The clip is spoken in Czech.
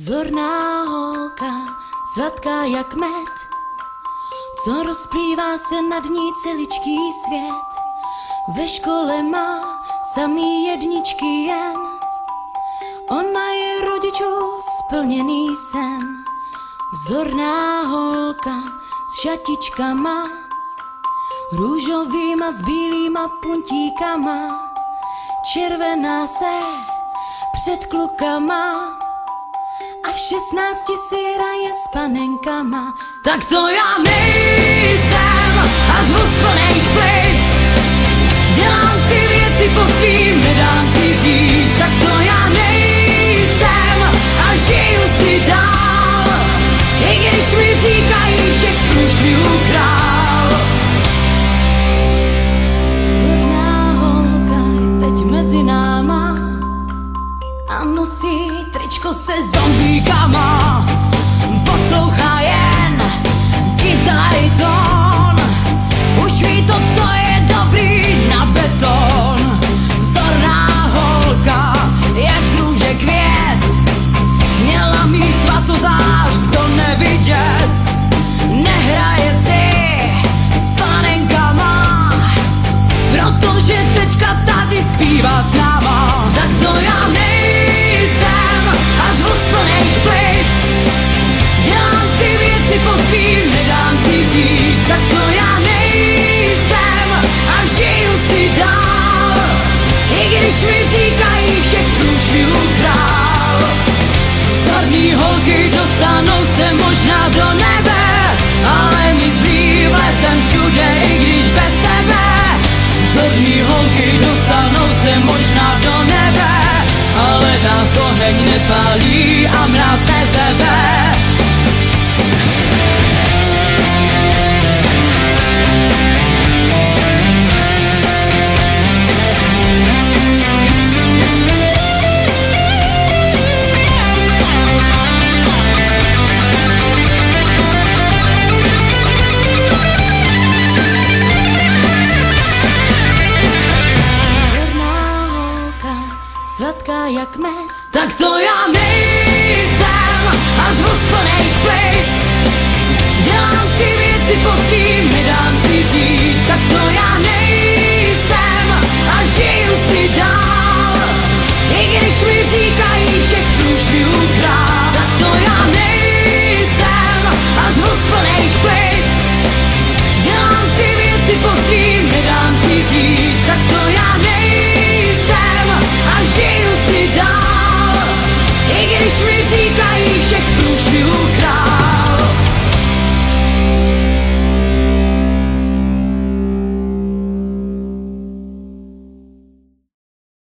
Zorná holka, sladká jak med, co rozplývá se nad ní celičký svět. Ve škole má samý jedničky jen, on má je rodičů splněný sen. Zorná holka s šatičkama, růžovýma s bílýma puntíkama, červená se před klukama a v 16 si hraje s panenkama. Tak to já nejsem a zvu z plných plic, dělám si věci po svým, nedám si říct. Tak to já nejsem a žiju si dál, i když mi říkají, že v průšvihu král. Zorná holka je teď mezi náma a nosí tričko se zombíkama. Poslouchá jen kytary tón, už ví to, co je dobrý na beton. Zorná holka, jak z růže květ, měla mít svatozář, co nevidět. Nehraje si s panenkama, protože teďka tady zpívá s náma. Tak to já nejsem a zvu z plných plic, dělám si věci po svým, nedám si říct. Tak to já nejsem a žiju si dál, i když mi říkají, že v průšvihu král. Starý holky dostanou se možná do nebe, ale my zlý vlezem všude, i když bez tebe. Zorný holky dostanou se možná do nebe, ale nás oheň nepálí a mráz nezebe. Sladká jak med, tak to já nejsem a zvu z plných plic,